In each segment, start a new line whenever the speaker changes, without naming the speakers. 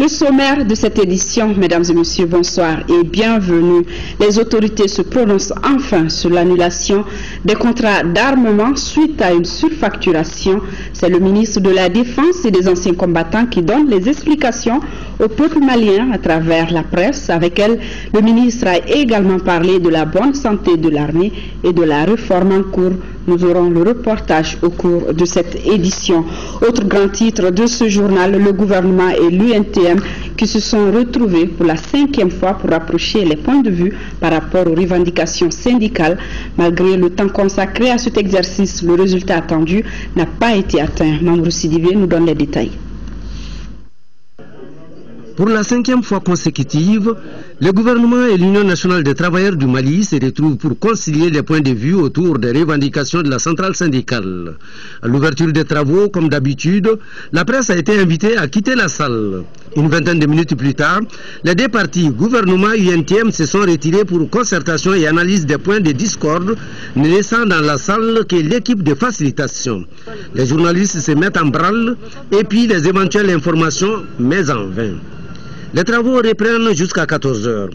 Le sommaire de cette édition, mesdames et messieurs, bonsoir et bienvenue. Les autorités se prononcent enfin sur l'annulation des contrats d'armement suite à une surfacturation. C'est le ministre de la Défense et des anciens combattants qui donne les explications au peuple malien à travers la presse. Avec elle, le ministre a également parlé de la bonne santé de l'armée et de la réforme en cours. Nous aurons le reportage au cours de cette édition. Autre grand titre de ce journal, le gouvernement et l'UNTM qui se sont retrouvés pour la 5e fois pour rapprocher les points de vue par rapport aux revendications syndicales. Malgré le temps consacré à cet exercice, le résultat attendu n'a pas été atteint. Mamoudou Sidibé nous donne les détails.
Pour la 5e fois consécutive, le gouvernement et l'Union nationale des travailleurs du Mali se retrouvent pour concilier les points de vue autour des revendications de la centrale syndicale. À l'ouverture des travaux, comme d'habitude, la presse a été invitée à quitter la salle. Une vingtaine de minutes plus tard, les deux partis, gouvernement et UNTM, se sont retirés pour concertation et analyse des points de discorde, ne laissant dans la salle que l'équipe de facilitation. Les journalistes se mettent en branle et puis les éventuelles informations, mais en vain. Les travaux reprennent jusqu'à 14 h.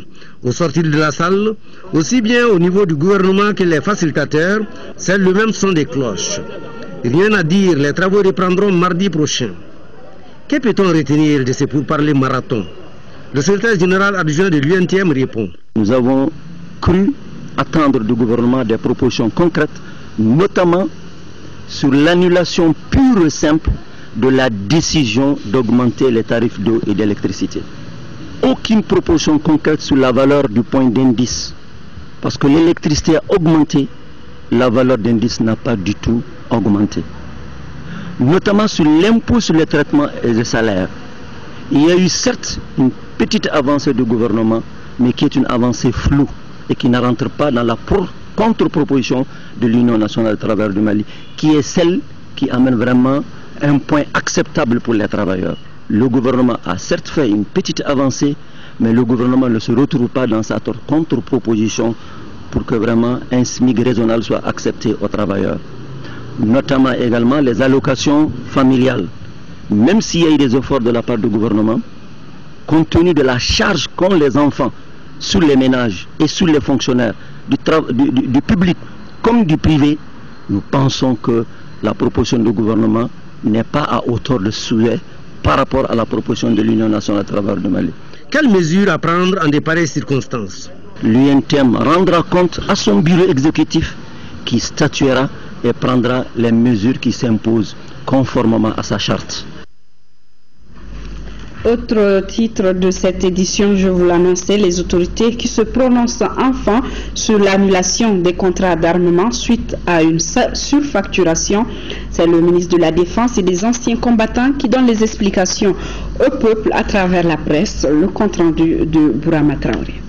Au sortir de la salle, aussi bien au niveau du gouvernement que les facilitateurs, c'est le même son des cloches. Rien à dire, les travaux reprendront mardi prochain. Que peut-on retenir de ces pourparlers marathon? Le secrétaire général adjoint de l'UNTM répond.
Nous avons cru attendre du gouvernement des propositions concrètes, notamment sur l'annulation pure et simple de la décision d'augmenter les tarifs d'eau et d'électricité. Aucune proposition concrète sur la valeur du point d'indice. Parce que l'électricité a augmenté, la valeur d'indice n'a pas du tout augmenté. Notamment sur l'impôt sur les traitements et les salaires. Il y a eu certes une petite avancée du gouvernement, mais qui est une avancée floue et qui ne rentre pas dans la contre-proposition de l'Union nationale des travailleurs du Mali, qui est celle qui amène vraiment un point acceptable pour les travailleurs. Le gouvernement a certes fait une petite avancée, mais le gouvernement ne se retrouve pas dans sa contre-proposition pour que vraiment un SMIC raisonnable soit accepté aux travailleurs. Notamment également les allocations familiales. Même s'il y a eu des efforts de la part du gouvernement, compte tenu de la charge qu'ont les enfants sur les ménages et sur les fonctionnaires du public comme du privé, nous pensons que la proposition du gouvernement n'est pas à hauteur de souhait par rapport à la proposition de l'Union nationale des travailleurs du Mali.
Quelles mesures à prendre en de pareilles circonstances?
L'UNTM rendra compte à son bureau exécutif qui statuera et prendra les mesures qui s'imposent conformément à sa charte.
Autre titre de cette édition, je vous l'annonçais, les autorités qui se prononcent enfin sur l'annulation des contrats d'armement suite à une surfacturation. C'est le ministre de la Défense et des anciens combattants qui donne les explications au peuple à travers la presse. Le compte-rendu de Bourama Traoré.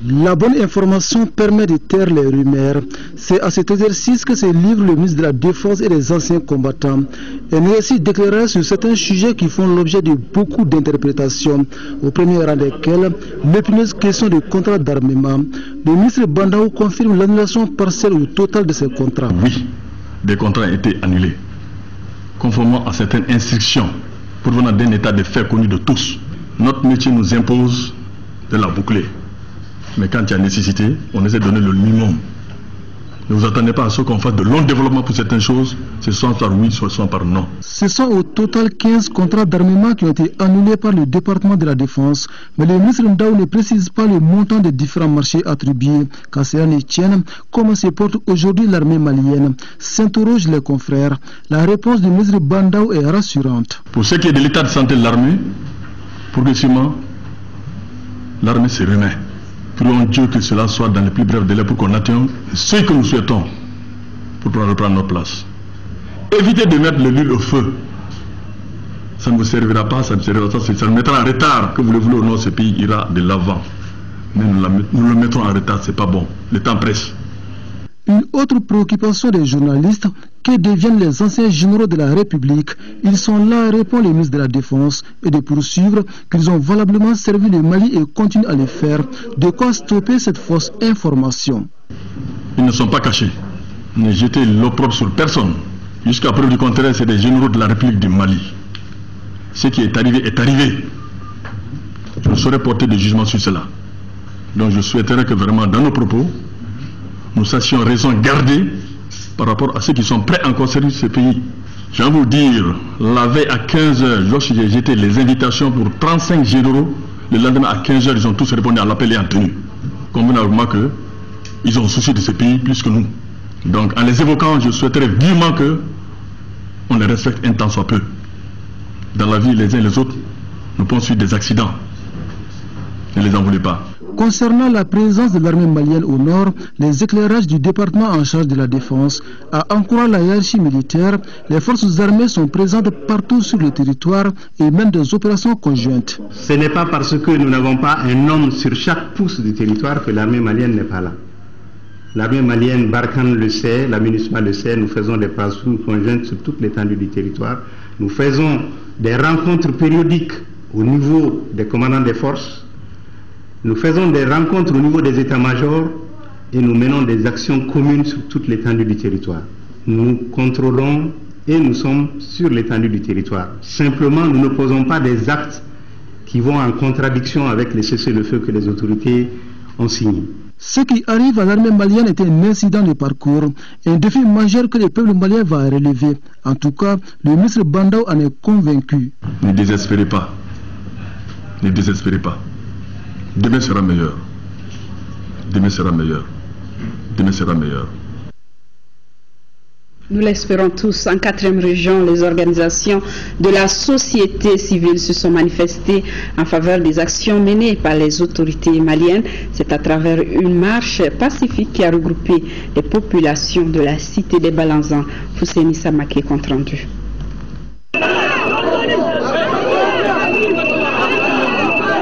La bonne information permet de taire les rumeurs. C'est à cet exercice que se livre le ministre de la Défense et des anciens combattants. Un récit d'éclairage sur certains sujets qui font l'objet de beaucoup d'interprétations, au premier rang desquelles l'épineuse question du contrat d'armement. Le ministre Bandaou confirme l'annulation partielle ou totale de ces contrats.
Oui, des contrats ont été annulés, conformément à certaines instructions provenant d'un état de fait connu de tous. Notre métier nous impose de la boucler. Mais quand il y a nécessité, on essaie de donner le minimum. Ne vous attendez pas à ce qu'on fasse de longs développements pour certaines choses, ce soit par oui, soit par non.
Ce sont au total 15 contrats d'armement qui ont été annulés par le département de la Défense. Mais le ministre Ndaou ne précise pas le montant des différents marchés attribués. Quand cela ne tienne, comment se porte aujourd'hui l'armée malienne? S'interrogent les confrères. La réponse du ministre Bandaou est rassurante.
Pour ce qui est de l'état de santé de l'armée, progressivement, l'armée se remet. Prions Dieu que cela soit dans les plus brefs délais pour qu'on atteigne ce que nous souhaitons pour reprendre notre place. Évitez de mettre l'huile au feu. Ça ne vous servira pas, ça nous mettra en retard. Que vous le voulez ou non, ce pays ira de l'avant. Mais nous le mettrons en retard, c'est pas bon. Le temps presse.
Une autre préoccupation des journalistes, que deviennent les anciens généraux de la République? Ils sont là, répond le ministre de la Défense, et de poursuivre qu'ils ont valablement servi le Mali et continuent à le faire. De quoi stopper cette fausse information?
Ils ne sont pas cachés. Ne jetez l'opprobre sur personne. Jusqu'à preuve du contraire, c'est des généraux de la République du Mali. ce qui est arrivé est arrivé. Je ne saurais porter de jugement sur cela. Donc je souhaiterais que vraiment dans nos propos, nous sachions raison garder par rapport à ceux qui sont prêts à construire ce pays. Je vais vous dire, la veille à 15h, lorsque j'ai jeté les invitations pour 35 généraux, le lendemain à 15h, ils ont tous répondu à l'appel et en tenue. Convenablement qu'ils ont souci de ce pays plus que nous. Donc en les évoquant, je souhaiterais vivement qu'on les respecte un temps soit peu. Dans la vie, les uns et les autres, nous pouvons suivre des accidents. Ne les en voulez pas.
Concernant la présence de l'armée malienne au nord, les éclairages du département en charge de la défense, à en croire la hiérarchie militaire, les forces armées sont présentes partout sur le territoire et mènent des opérations conjointes.
Ce n'est pas parce que nous n'avons pas un homme sur chaque pouce du territoire que l'armée malienne n'est pas là. L'armée malienne, Barkhane le sait, la MINUSMA le sait, nous faisons des opérations conjointes sur toute l'étendue du territoire. Nous faisons des rencontres périodiques au niveau des commandants des forces. Nous faisons des rencontres au niveau des états-majors et nous menons des actions communes sur toute l'étendue du territoire. Nous contrôlons et nous sommes sur l'étendue du territoire. Simplement, nous ne posons pas des actes qui vont en contradiction avec les cessez-le-feu que les autorités ont signés.
Ce qui arrive à l'armée malienne est un incident de parcours, un défi majeur que le peuple malien va relever. En tout cas, le ministre Bandao en est convaincu.
Ne désespérez pas. Ne désespérez pas. Demain sera meilleur. Demain sera meilleur. Demain sera meilleur.
Nous l'espérons tous. En 4e région, les organisations de la société civile se sont manifestées en faveur des actions menées par les autorités maliennes. C'est à travers une marche pacifique qui a regroupé les populations de la cité des Balanzans. Fousséni Samake, compte rendu.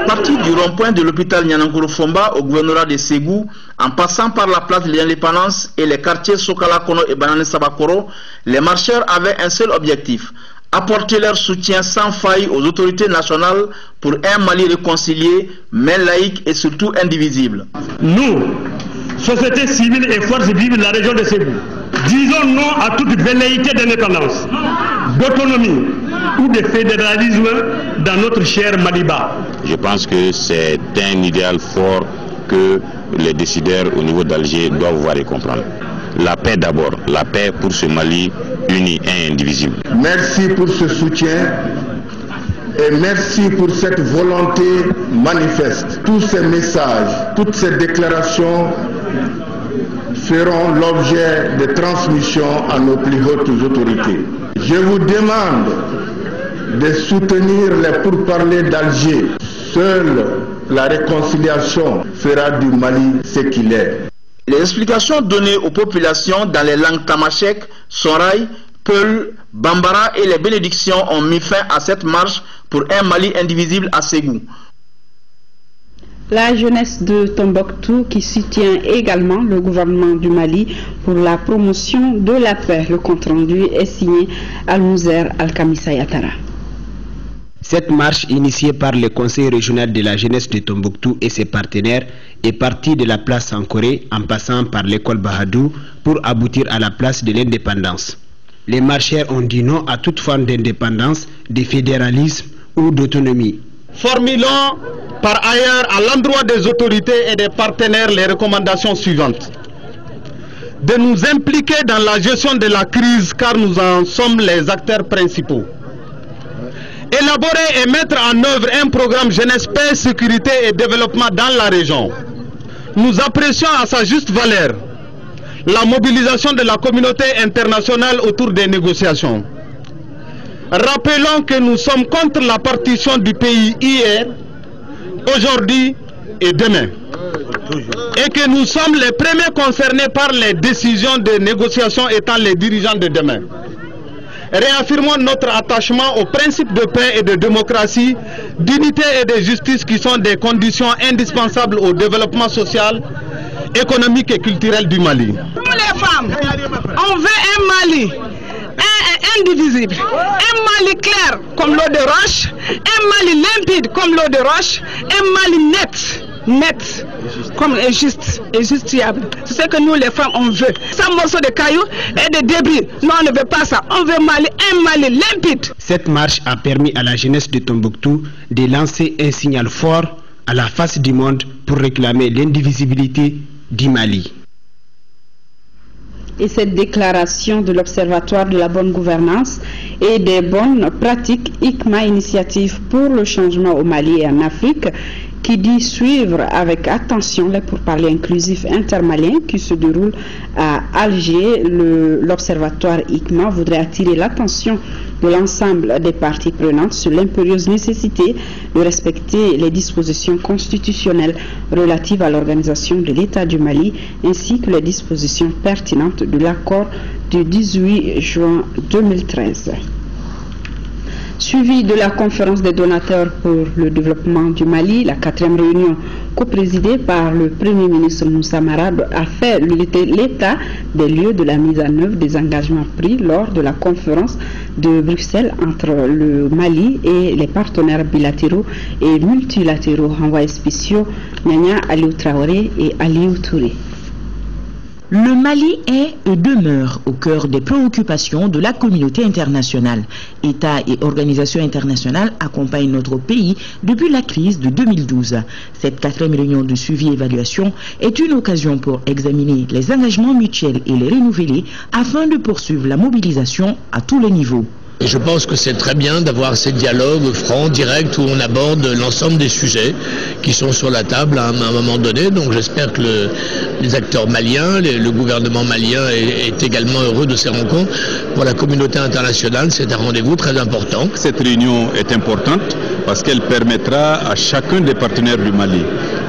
Parti du rond-point de l'hôpital Nyananguru-Fomba au gouvernorat de Ségou, en passant par la place de l'Indépendance et les quartiers Sokala-Kono et Banane-Sabakoro, les marcheurs avaient un seul objectif: apporter leur soutien sans faille aux autorités nationales pour un Mali réconcilié, mais laïque et surtout indivisible.
Nous, société civile et forces vives de la région de Ségou, disons non à toute velléité d'indépendance, d'autonomie ou de fédéralisme dans notre cher Maliba.
Je pense que c'est un idéal fort que les décideurs au niveau d'Alger doivent voir et comprendre. La paix d'abord, la paix pour ce Mali uni et indivisible.
Merci pour ce soutien et merci pour cette volonté manifeste. Tous ces messages, toutes ces déclarations feront l'objet de transmission à nos plus hautes autorités. Je vous demande de soutenir les pourparlers d'Alger. Seule la réconciliation fera du Mali ce qu'il est.
Les explications données aux populations dans les langues tamashek, Soraï, Peul, Bambara et les bénédictions ont mis fin à cette marche pour un Mali indivisible à Ségou.
La jeunesse de Tombouctou qui soutient également le gouvernement du Mali pour la promotion de la paix. Le compte rendu est signé Al-Mouzer Al-Kamissa Yatara.
Cette marche initiée par le conseil régional de la jeunesse de Tombouctou et ses partenaires est partie de la place Sankoré en passant par l'école Bahadou pour aboutir à la place de l'indépendance. Les marcheurs ont dit non à toute forme d'indépendance, de fédéralisme ou d'autonomie.
Formulons par ailleurs à l'endroit des autorités et des partenaires les recommandations suivantes. De nous impliquer dans la gestion de la crise car nous en sommes les acteurs principaux. Élaborer et mettre en œuvre un programme jeunesse, paix, sécurité et développement dans la région. Nous apprécions à sa juste valeur la mobilisation de la communauté internationale autour des négociations. Rappelons que nous sommes contre la partition du pays hier, aujourd'hui et demain. Et que nous sommes les premiers concernés par les décisions de négociation étant les dirigeants de demain. Réaffirmons notre attachement aux principes de paix et de démocratie, d'unité et de justice qui sont des conditions indispensables au développement social, économique et culturel du Mali.
Nous les femmes, on veut un Mali indivisible, un Mali clair comme l'eau de roche, un Mali limpide comme l'eau de roche, un Mali net net, comme et justifiable. C'est ce que nous les femmes on veut. Sans morceau de cailloux et de débris. Non, on ne veut pas ça. On veut un Mali limpide.
Cette marche a permis à la jeunesse de Tombouctou de lancer un signal fort à la face du monde pour réclamer l'indivisibilité du Mali.
Et cette déclaration de l'Observatoire de la bonne gouvernance et des bonnes pratiques ICMA, Initiative pour le changement au Mali et en Afrique, qui dit suivre avec attention les pourparlers inclusifs intermaliens qui se déroulent à Alger. L'Observatoire ICMA voudrait attirer l'attention de l'ensemble des parties prenantes sur l'impérieuse nécessité de respecter les dispositions constitutionnelles relatives à l'organisation de l'État du Mali ainsi que les dispositions pertinentes de l'accord du 18 juin 2013. Suivi de la conférence des donateurs pour le développement du Mali, la 4e réunion coprésidée par le Premier ministre Moussa Mara a fait l'état des lieux de la mise en œuvre des engagements pris lors de la conférence de Bruxelles entre le Mali et les partenaires bilatéraux et multilatéraux envoyés spéciaux Nyanya Aliou Traoré et Aliou Touré.
Le Mali est et demeure au cœur des préoccupations de la communauté internationale. États et organisations internationales accompagnent notre pays depuis la crise de 2012. Cette 4e réunion de suivi-évaluation est une occasion pour examiner les engagements mutuels et les renouveler afin de poursuivre la mobilisation à tous les niveaux.
Et je pense que c'est très bien d'avoir ces dialogues francs, directs, où on aborde l'ensemble des sujets qui sont sur la table à un moment donné. Donc j'espère que les acteurs maliens, le gouvernement malien est également heureux de ces rencontres. Pour la communauté internationale, c'est un rendez-vous très important.
Cette réunion est importante parce qu'elle permettra à chacun des partenaires du Mali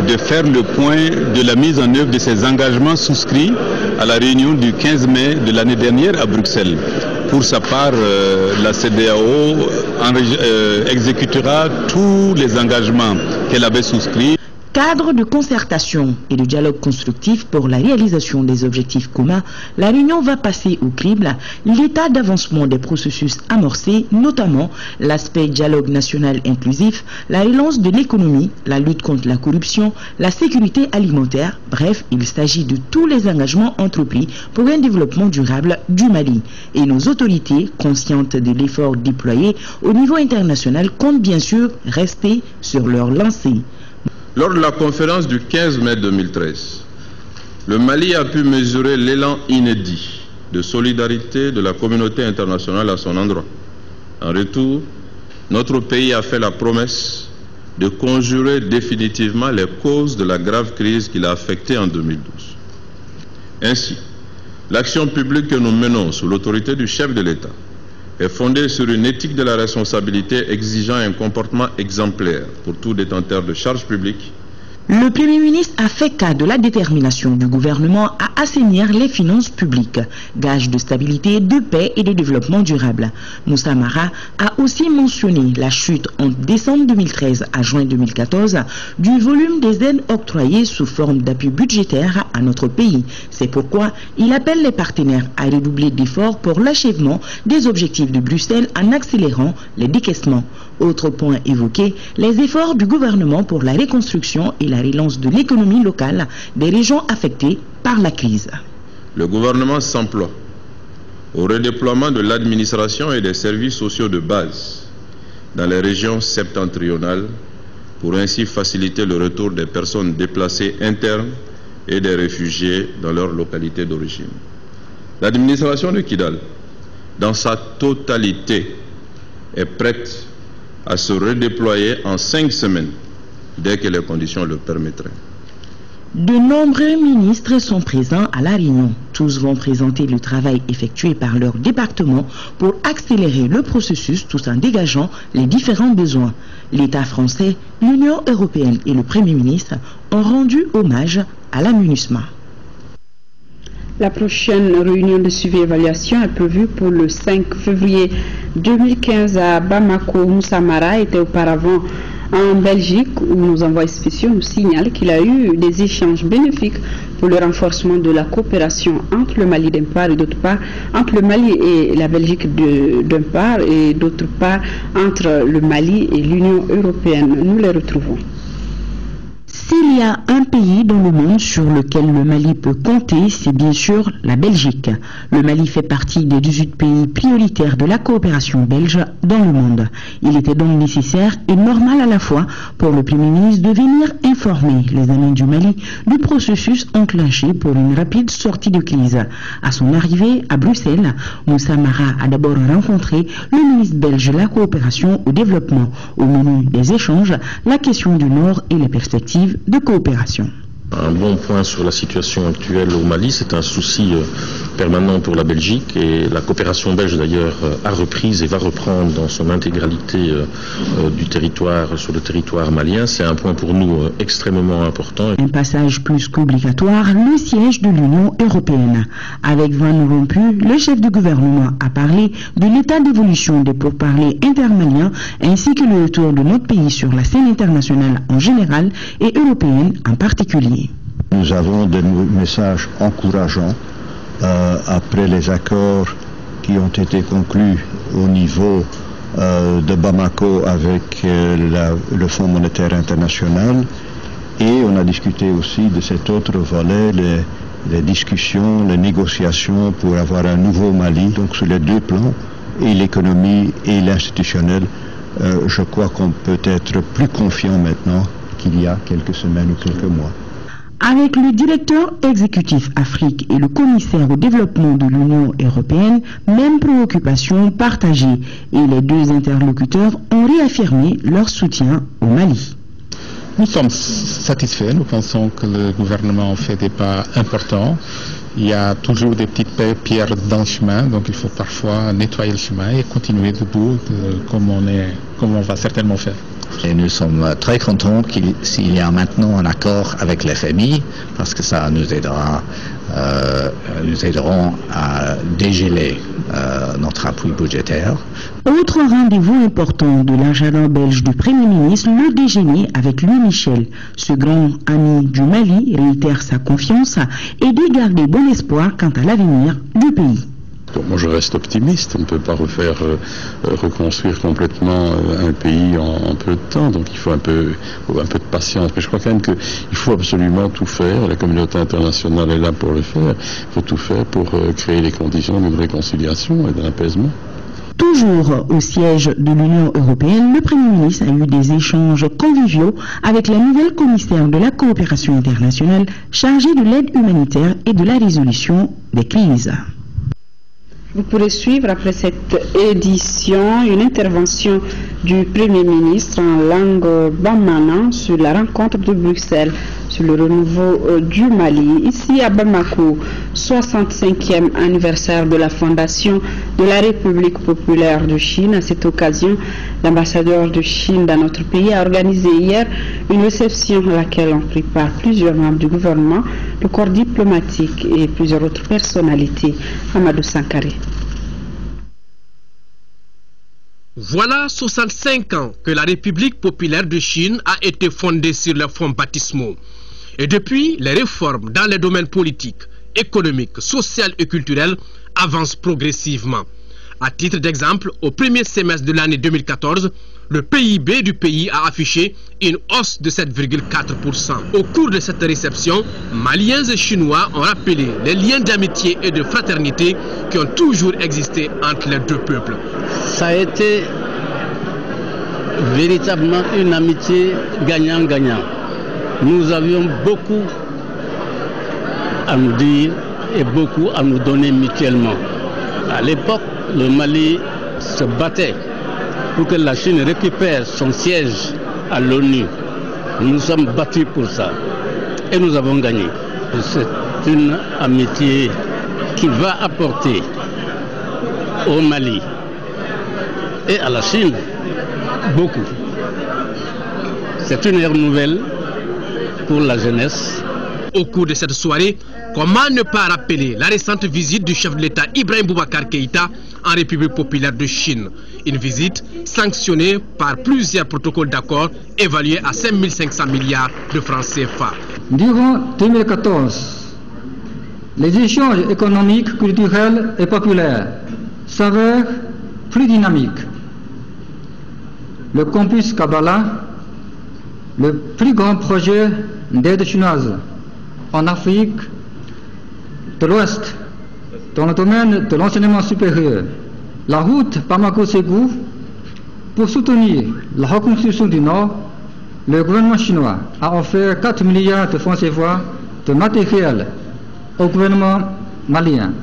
de faire le point de la mise en œuvre de ces engagements souscrits à la réunion du 15 mai de l'année dernière à Bruxelles. Pour sa part, la CEDEAO exécutera tous les engagements qu'elle avait souscrits.
Cadre de concertation et de dialogue constructif pour la réalisation des objectifs communs, la réunion va passer au crible l'état d'avancement des processus amorcés, notamment l'aspect dialogue national inclusif, la relance de l'économie, la lutte contre la corruption, la sécurité alimentaire. Bref, il s'agit de tous les engagements entrepris pour un développement durable du Mali. Et nos autorités, conscientes de l'effort déployé au niveau international, comptent bien sûr rester sur leur lancée.
Lors de la conférence du 15 mai 2013, le Mali a pu mesurer l'élan inédit de solidarité de la communauté internationale à son endroit. En retour, notre pays a fait la promesse de conjurer définitivement les causes de la grave crise qui l'a affecté en 2012. Ainsi, l'action publique que nous menons sous l'autorité du chef de l'État est fondée sur une éthique de la responsabilité exigeant un comportement exemplaire pour tout détenteur de charges publiques.
Le Premier ministre a fait cas de la détermination du gouvernement à assainir les finances publiques, gage de stabilité, de paix et de développement durable. Moussa Mara a aussi mentionné la chute entre décembre 2013 à juin 2014 du volume des aides octroyées sous forme d'appui budgétaire à notre pays. C'est pourquoi il appelle les partenaires à redoubler d'efforts pour l'achèvement des objectifs de Bruxelles en accélérant les décaissements. Autre point évoqué, les efforts du gouvernement pour la reconstruction et la relance de l'économie locale des régions affectées par la crise.
Le gouvernement s'emploie au redéploiement de l'administration et des services sociaux de base dans les régions septentrionales pour ainsi faciliter le retour des personnes déplacées internes et des réfugiés dans leur localité d'origine. L'administration de Kidal, dans sa totalité, est prête à se redéployer en 5 semaines dès que les conditions le permettraient.
De nombreux ministres sont présents à la réunion. Tous vont présenter le travail effectué par leur département pour accélérer le processus tout en dégageant les différents besoins. L'État français, l'Union européenne et le Premier ministre ont rendu hommage à la MINUSMA.
La prochaine réunion de suivi-évaluation est prévue pour le 5 février 2015 à Bamako. Moussa Mara était auparavant en Belgique où nos envoyés spéciaux nous signalent qu'il a eu des échanges bénéfiques pour le renforcement de la coopération entre le Mali d'un part et d'autre part, entre le Mali et la Belgique d'un part et d'autre part entre le Mali et l'Union européenne. Nous les retrouvons.
S'il y a un pays dans le monde sur lequel le Mali peut compter, c'est bien sûr la Belgique. Le Mali fait partie des 18 pays prioritaires de la coopération belge dans le monde. Il était donc nécessaire et normal à la fois pour le Premier ministre de venir informer les amis du Mali du processus enclenché pour une rapide sortie de crise. À son arrivée à Bruxelles, Moussa Mara a d'abord rencontré le ministre belge de la coopération au développement. Au menu des échanges, la question du Nord et les perspectives de coopération.
Un bon point sur la situation actuelle au Mali, c'est un souci permanent pour la Belgique et la coopération belge d'ailleurs a repris et va reprendre dans son intégralité du territoire, sur le territoire malien. C'est un point pour nous extrêmement important.
Un passage plus qu'obligatoire, le siège de l'Union européenne. Avec Van Rompuy, le chef du gouvernement a parlé de l'état d'évolution des pourparlers intermaliens ainsi que le retour de notre pays sur la scène internationale en général et européenne en particulier.
Nous avons des messages encourageants après les accords qui ont été conclus au niveau de Bamako avec le Fonds monétaire international, et on a discuté aussi de cet autre volet, les discussions, les négociations pour avoir un nouveau Mali, donc sur les deux plans, et l'économie et l'institutionnel. Je crois qu'on peut être plus confiant maintenant qu'il y a quelques semaines ou quelques mois.
Avec le directeur exécutif Afrique et le commissaire au développement de l'Union européenne, même préoccupation partagée, et les deux interlocuteurs ont réaffirmé leur soutien au Mali.
Nous sommes satisfaits, nous pensons que le gouvernement fait des pas importants. Il y a toujours des petites pierres dans le chemin, donc il faut parfois nettoyer le chemin et continuer debout comme on va certainement faire.
Et nous sommes très contents s'il y a maintenant un accord avec les FMI, parce que ça nous aidera, nous aiderons à dégeler notre appui budgétaire.
Autre rendez-vous important de l'agenda belge du Premier ministre, le déjeuner avec Louis Michel. Ce grand ami du Mali réitère sa confiance et dit garder bon espoir quant à l'avenir du pays.
Donc moi je reste optimiste, on ne peut pas reconstruire complètement un pays en peu de temps, donc il faut un peu de patience. Mais je crois quand même qu'il faut absolument tout faire, la communauté internationale est là pour le faire, il faut tout faire pour créer les conditions d'une réconciliation et d'un apaisement.
Toujours au siège de l'Union européenne, le Premier ministre a eu des échanges conviviaux avec la nouvelle commissaire de la coopération internationale chargée de l'aide humanitaire et de la résolution des crises.
Vous pourrez suivre après cette édition une intervention du Premier ministre en langue bamana sur la rencontre de Bruxelles sur le renouveau du Mali. Ici à Bamako, 65e anniversaire de la fondation de la République populaire de Chine. À cette occasion, l'ambassadeur de Chine dans notre pays a organisé hier une réception à laquelle ont pris part plusieurs membres du gouvernement, le corps diplomatique et plusieurs autres personnalités. Amadou Sankare.
Voilà 65 ans que la République populaire de Chine a été fondée sur les fonds baptismaux. Et depuis, les réformes dans les domaines politiques, économiques, social et culturels avancent progressivement. À titre d'exemple, au premier semestre de l'année 2014, le PIB du pays a affiché une hausse de 7,4%. Au cours de cette réception, Maliens et Chinois ont rappelé les liens d'amitié et de fraternité qui ont toujours existé entre les deux peuples.
Ça a été véritablement une amitié gagnant-gagnant. Nous avions beaucoup à nous dire et beaucoup à nous donner mutuellement. À l'époque, le Mali se battait pour que la Chine récupère son siège à l'ONU. Nous nous sommes battus pour ça et nous avons gagné. C'est une amitié qui va apporter au Mali et à la Chine beaucoup. C'est une ère nouvelle pour la jeunesse.
Au cours de cette soirée, comment ne pas rappeler la récente visite du chef de l'État Ibrahim Boubacar Keïta en République populaire de Chine. Une visite sanctionnée par plusieurs protocoles d'accord évalués à 5 500 milliards de francs CFA.
Durant 2014, les échanges économiques, culturels et populaires s'avèrent plus dynamiques. Le campus Kabbalah, le plus grand projet d'aide chinoise en Afrique de l'Ouest dans le domaine de l'enseignement supérieur. La route Bamako-Ségou, pour soutenir la reconstruction du Nord, le gouvernement chinois a offert 4 milliards de francs CFA de matériel au gouvernement malien.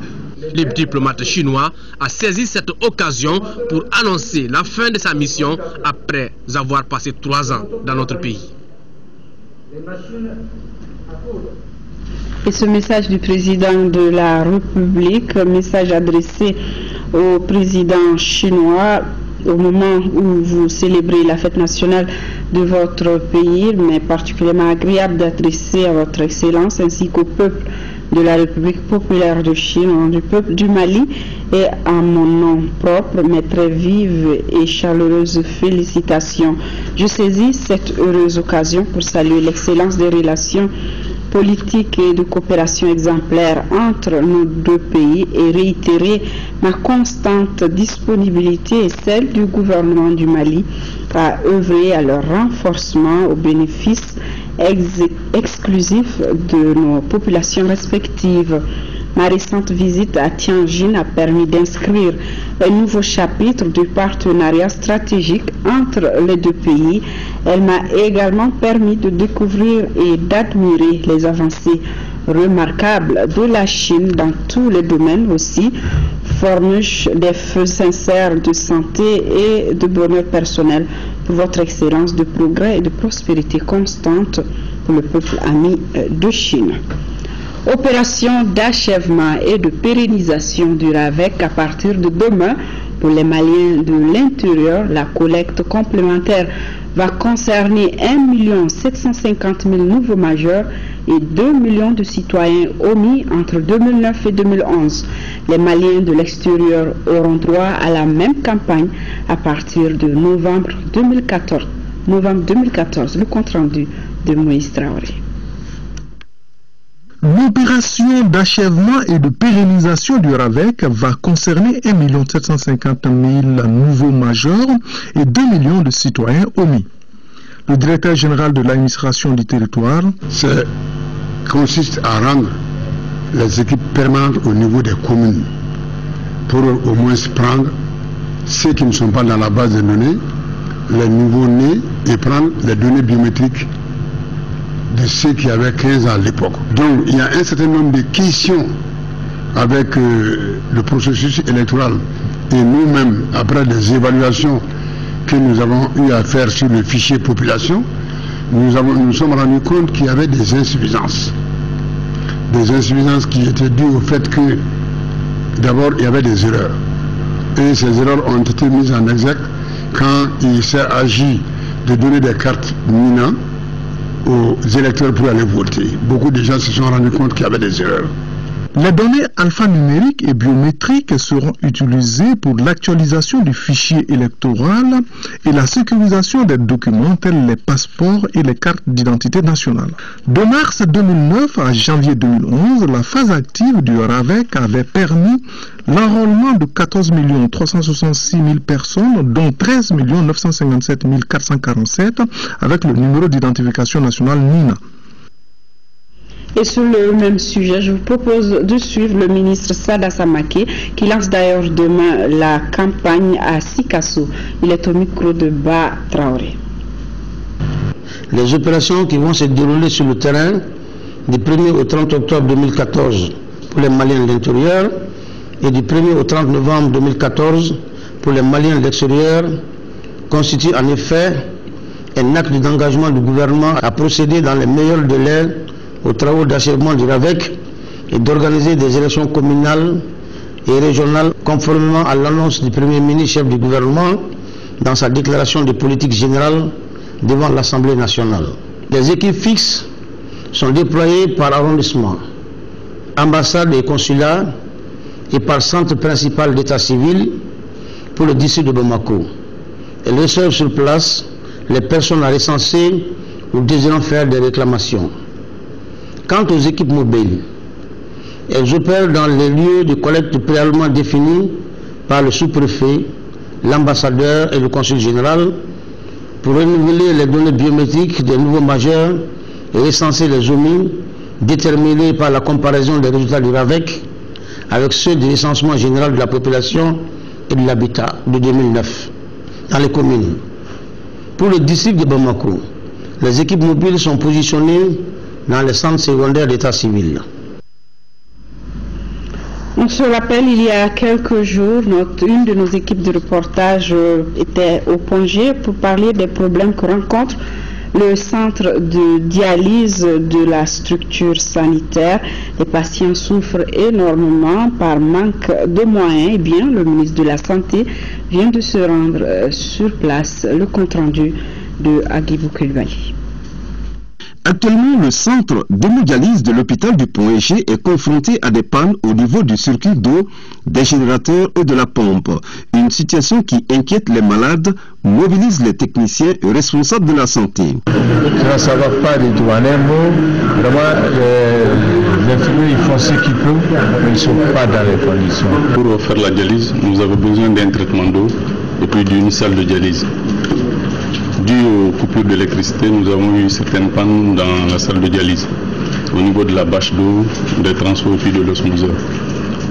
Le diplomate chinois a saisi cette occasion pour annoncer la fin de sa mission après avoir passé 3 ans dans notre pays.
Et ce message du président de la République, message adressé au président chinois au moment où vous célébrez la fête nationale de votre pays, mais particulièrement agréable d'adresser à votre Excellence ainsi qu'au peuple de la République populaire de Chine, au nom du peuple du Mali et à mon nom propre, mes très vives et chaleureuses félicitations. Je saisis cette heureuse occasion pour saluer l'excellence des relations politiques et de coopération exemplaire entre nos deux pays et réitérer ma constante disponibilité et celle du gouvernement du Mali à œuvrer à leur renforcement au bénéfice exclusif de nos populations respectives. Ma récente visite à Tianjin a permis d'inscrire un nouveau chapitre du partenariat stratégique entre les deux pays. Elle m'a également permis de découvrir et d'admirer les avancées remarquables de la Chine dans tous les domaines aussi, fournissent des feux sincères de santé et de bonheur personnel pour votre excellence, de progrès et de prospérité constante pour le peuple ami de Chine. Opération d'achèvement et de pérennisation du RAVEC à partir de demain pour les Maliens de l'intérieur. La collecte complémentaire va concerner 1 750 000 nouveaux majeurs et 2 millions de citoyens omis entre 2009 et 2011. Les Maliens de l'extérieur auront droit à la même campagne à partir de novembre 2014. Le compte rendu de Moïse Traoré.
L'opération d'achèvement et de pérennisation du RAVEC va concerner 1 750 000 nouveaux majeurs et 2 millions de citoyens omis. Le directeur général de l'administration du territoire
consiste à rendre les équipes permanentes au niveau des communes pour au moins prendre ceux qui ne sont pas dans la base de données, les nouveaux nés et prendre les données biométriques de ceux qui avaient 15 ans à l'époque. Donc il y a un certain nombre de questions avec le processus électoral et nous-mêmes, après des évaluations que nous avons eu à faire sur le fichier population, nous sommes rendus compte qu'il y avait des insuffisances. Des insuffisances qui étaient dues au fait que d'abord il y avait des erreurs. Et ces erreurs ont été mises en exergue quand il s'est agi de donner des cartes MINA aux électeurs pour aller voter. Beaucoup de gens se sont rendus compte qu'il y avait des erreurs.
Les données alphanumériques et biométriques seront utilisées pour l'actualisation du fichier électoral et la sécurisation des documents tels les passeports et les cartes d'identité nationale. De mars 2009 à janvier 2011, la phase active du RAVEC avait permis l'enrôlement de 14 366 000 personnes, dont 13 957 447 avec le numéro d'identification nationale NINA.
Et sur le même sujet, je vous propose de suivre le ministre Sada Samake qui lance d'ailleurs demain la campagne à Sikasso. Il est au micro de Ba Traoré.
Les opérations qui vont se dérouler sur le terrain du 1er au 30 octobre 2014 pour les Maliens de l'intérieur et du 1er au 30 novembre 2014 pour les Maliens de l'extérieur constituent en effet un acte d'engagement du gouvernement à procéder dans les meilleurs délais aux travaux d'achèvement du RAVEC et d'organiser des élections communales et régionales conformément à l'annonce du Premier ministre chef du gouvernement dans sa déclaration de politique générale devant l'Assemblée nationale. Les équipes fixes sont déployées par arrondissement, ambassades et consulats et par centre principal d'état civil pour le district de Bamako. Elles reçoivent sur place les personnes à recenser ou désirant faire des réclamations. Quant aux équipes mobiles, elles opèrent dans les lieux de collecte préalablement définis par le sous-préfet, l'ambassadeur et le consul général pour renouveler les données biométriques des nouveaux majeurs et recenser les OMI déterminés par la comparaison des résultats du RAVEC avec ceux du recensement général de la population et de l'habitat de 2009 dans les communes. Pour le district de Bamako, les équipes mobiles sont positionnées dans les centres secondaires d'état civil.
On se rappelle, il y a quelques jours, une de nos équipes de reportage était au Pongé pour parler des problèmes que rencontre le centre de dialyse de la structure sanitaire. Les patients souffrent énormément par manque de moyens. Eh bien, le ministre de la Santé vient de se rendre sur place. Le compte rendu de Agibou Koulibaly.
Actuellement, le centre d'hémodialyse de l'hôpital du Pont-Égé est confronté à des pannes au niveau du circuit d'eau, des générateurs et de la pompe. Une situation qui inquiète les malades, mobilise les techniciens et responsables de la santé.
Ça ne va pas du tout. En un mot, vraiment, les infirmiers ils font ce qu'ils peuvent, mais ils ne sont pas dans les conditions.
Pour faire la dialyse, nous avons besoin d'un traitement d'eau et puis d'une salle de dialyse. Dû aux coupures d'électricité, nous avons eu certaines pannes dans la salle de dialyse, au niveau de la bâche d'eau, des transferts puis de l'osmoseur.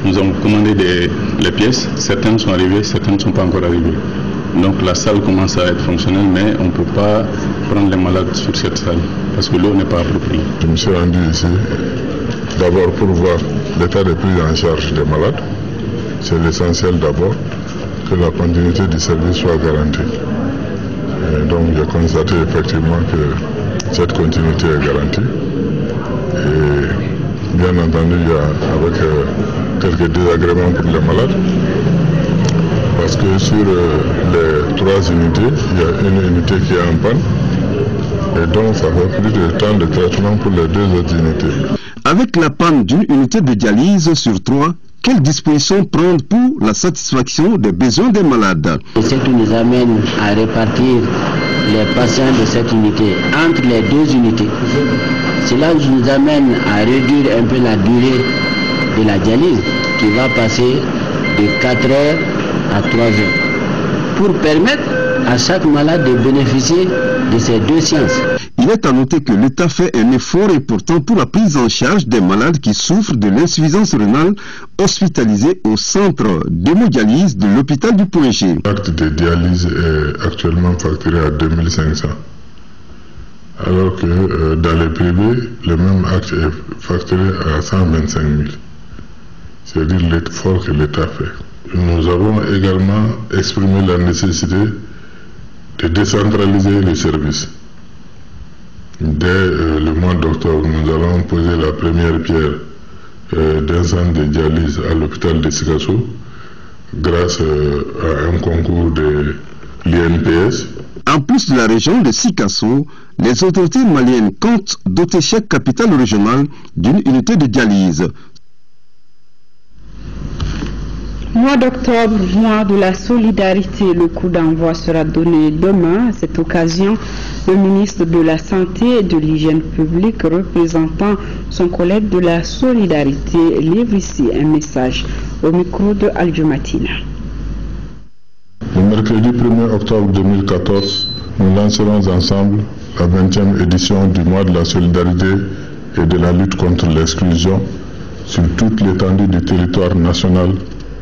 Nous avons commandé les pièces, certaines sont arrivées, certaines ne sont pas encore arrivées. Donc la salle commence à être fonctionnelle, mais on ne peut pas prendre les malades sur cette salle, parce que l'eau n'est pas appropriée.
Je me suis rendu ici, d'abord pour voir l'état de prise en charge des malades. C'est l'essentiel d'abord, que la continuité du service soit garantie. Et donc j'ai constaté effectivement que cette continuité est garantie. Et bien entendu, il y a avec quelques désagréments pour les malades. Parce que sur les 3 unités, il y a une unité qui est en panne. Et donc ça fait plus de temps de traitement pour les 2 autres unités.
Avec la panne d'une unité de dialyse sur 3, quelles dispositions prendre pour la satisfaction des besoins des malades?
Ce qui nous amène à répartir les patients de cette unité entre les 2 unités. Cela nous amène à réduire un peu la durée de la dialyse qui va passer de 4 heures à 3 heures pour permettre à chaque malade de bénéficier de ces 2 séances.
Il est à noter que l'État fait un effort important pour la prise en charge des malades qui souffrent de l'insuffisance rénale hospitalisés au centre d'hémodialyse de l'hôpital du Pont-Égé.
L'acte de dialyse est actuellement facturé à 2500. Alors que dans les privés, le même acte est facturé à 125 000. C'est-à-dire l'effort que l'État fait. Nous avons également exprimé la nécessité de décentraliser les services. Dès le mois d'octobre, nous allons poser la première pierre d'un centre de dialyse à l'hôpital de Sikasso grâce à un concours de l'INPS.
En plus de la région de Sikasso, les autorités maliennes comptent doter chaque capitale régionale d'une unité de dialyse.
Mois d'octobre, mois de la solidarité. Le coup d'envoi sera donné demain. À cette occasion, le ministre de la Santé et de l'Hygiène publique, représentant son collègue de la solidarité, livre ici un message au micro de Al-Jumatina.
Le mercredi 1er octobre 2014, nous lancerons ensemble la 20e édition du mois de la solidarité et de la lutte contre l'exclusion sur toute l'étendue du territoire national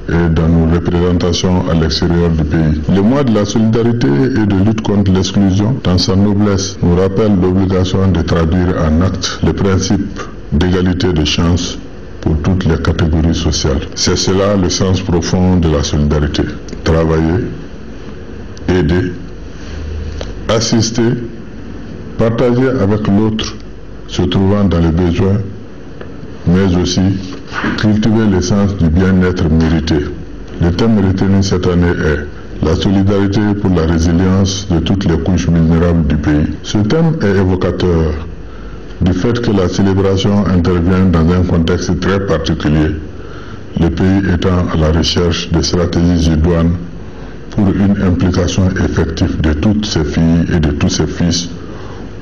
et dans nos représentations à l'extérieur du pays. Le mois de la solidarité et de lutte contre l'exclusion, dans sa noblesse, nous rappelle l'obligation de traduire en acte le principe d'égalité de chance pour toutes les catégories sociales. C'est cela le sens profond de la solidarité. Travailler, aider, assister, partager avec l'autre se trouvant dans les besoins, mais aussi cultiver l'essence du bien-être mérité. Le thème retenu cette année est la solidarité pour la résilience de toutes les couches vulnérables du pays. Ce thème est évocateur du fait que la célébration intervient dans un contexte très particulier, le pays étant à la recherche de stratégies idoines pour une implication effective de toutes ses filles et de tous ses fils,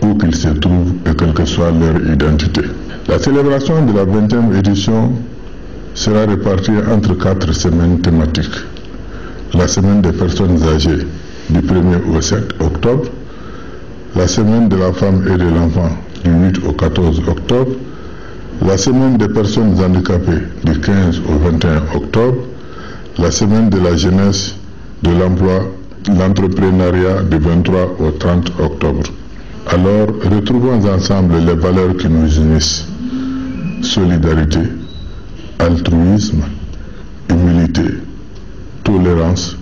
où qu'ils se trouvent et quelle que soit leur identité. La célébration de la 20e édition sera répartie entre 4 semaines thématiques. La semaine des personnes âgées du 1er au 7 octobre, la semaine de la femme et de l'enfant du 8 au 14 octobre, la semaine des personnes handicapées du 15 au 21 octobre, la semaine de la jeunesse, de l'emploi, l'entrepreneuriat du 23 au 30 octobre. Alors, retrouvons ensemble les valeurs qui nous unissent: solidarité, altruisme, humilité, tolérance,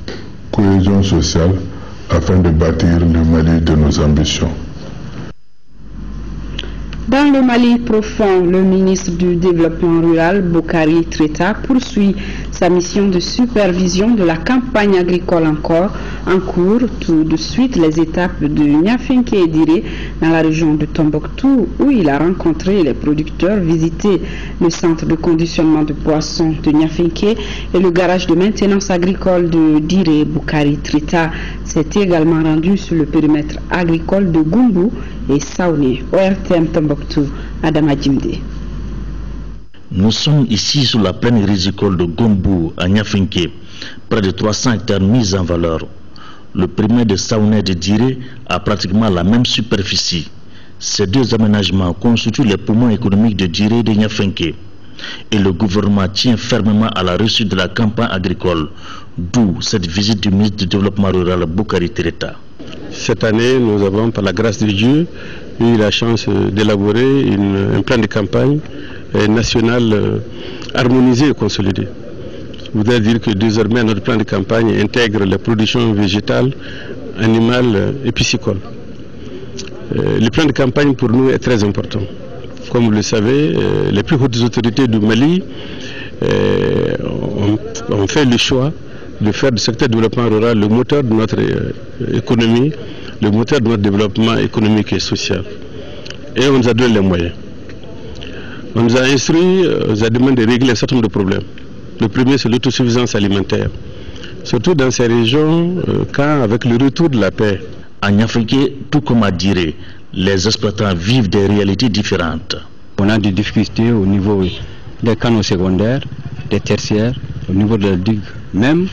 cohésion sociale, afin de bâtir le Mali de nos ambitions.
Dans le Mali profond, le ministre du Développement rural, Boukari Treta, poursuit sa mission de supervision de la campagne agricole en cours. Tout de suite, les étapes de Niafenke et Diré dans la région de Tombouctou, où il a rencontré les producteurs, visité le centre de conditionnement de poissons de Niafenke et le garage de maintenance agricole de Diré. Boukari Treta s'est également rendu sur le périmètre agricole de Gumbu et Saouni. ORTM Tombouctou, Adama Djimde.
Nous sommes ici sur la plaine rizicole de Gombu à Niafenke, près de 300 hectares mis en valeur. Le périmètre de Saouni de Diré a pratiquement la même superficie. Ces deux aménagements constituent les poumons économiques de Diré et de Niafenke. Et le gouvernement tient fermement à la réussite de la campagne agricole, d'où cette visite du ministre du Développement rural Boukari Treta.
Cette année, nous avons, par la grâce de Dieu, eu la chance d'élaborer un plan de campagne national harmonisé et consolidé. Je voudrais dire que désormais notre plan de campagne intègre la production végétale, animale et piscicole. Le plan de campagne pour nous est très important. Comme vous le savez, les plus hautes autorités du Mali ont fait le choix de faire du secteur du développement rural le moteur de notre économie, le moteur de notre développement économique et social. Et on nous a donné les moyens. On nous a instruit, on nous a demandé de régler un certain nombre de problèmes. Le premier, c'est l'autosuffisance alimentaire. Surtout dans ces régions, quand avec le retour de la paix.
À Niafenke, tout comme à Diré, les exploitants vivent des réalités différentes.
On a des difficultés au niveau des canaux secondaires, des tertiaires, au niveau de la digue. Même